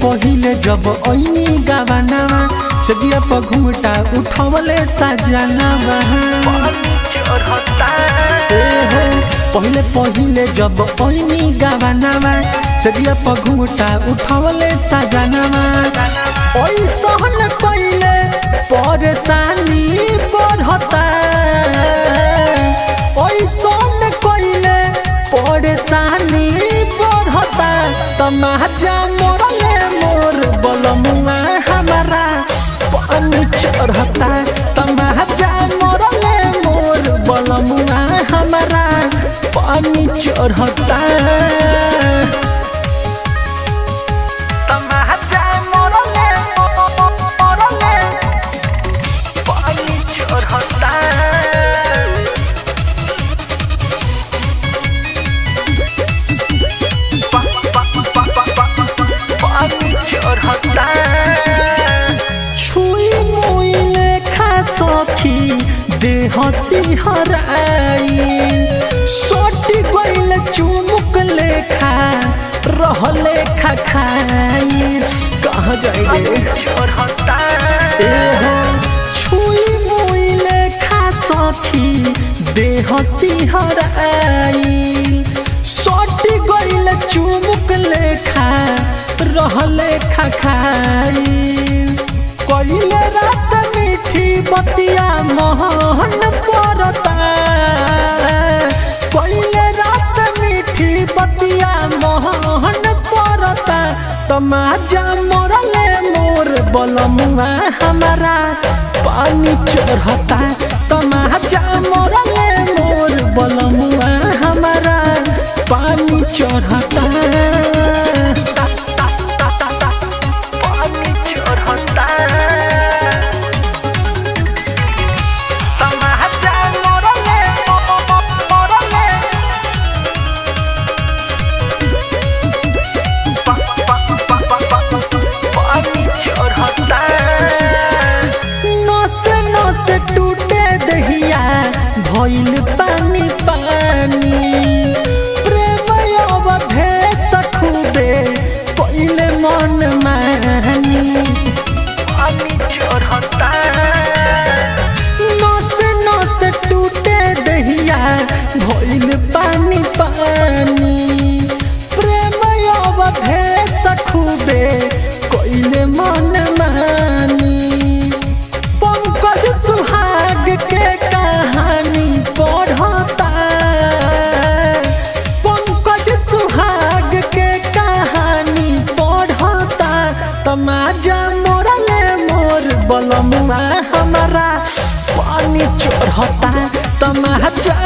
पहिले जब ओइनी गावानावा सजिया पर घुमटा उठवले सजनावा पहिले जब ओइनी गावानावा सजिया पर घुमटा उठवले सजनावा ओइ सहन पहिले परेशानी बढ़ता ओइ सहन पहिले परेशानी बढ़ता तमाजा मोरले मोर बलमुआ हमारा पानी चढ़ता तमाजा मोरले मोर बलमुआ हमारा पानी चढ़ता तमाजा मोरले मोरले पानी चढ़ता छुई मुई लेखा सखी देह सिहराई सोटी गइल चुमुक लेखा रहले खाई कहाँ जाएंगे छुई मुई लेखा सखी देह सिहराई सोटी गइल चुमुक लेखा रहले खाई कइले रात मीठी बतिया मोहन पड़ता कइले रात मीठी बतिया मोहन पड़ता तमाजा मोरले मोर बलमुआ हमारा पानी चढ़ता तमाजा मोरले मोर बलमुआ हमारा पानी चढ़ता भइल पानी पानी प्रेम अवधेश खूबे पहिले मन मानी पानी चढ़ता नस नस टूटे दहिया भइल पानी पानी प्रेम अवधेश खूबे पहिले मन मानी पंकज सुहाग के कहानी पढ़ता पंकज सुहाग के कहानी पढ़ता तमाजा मोरले मोर बलमुआ हमारा पानी चढ़ता तमाजा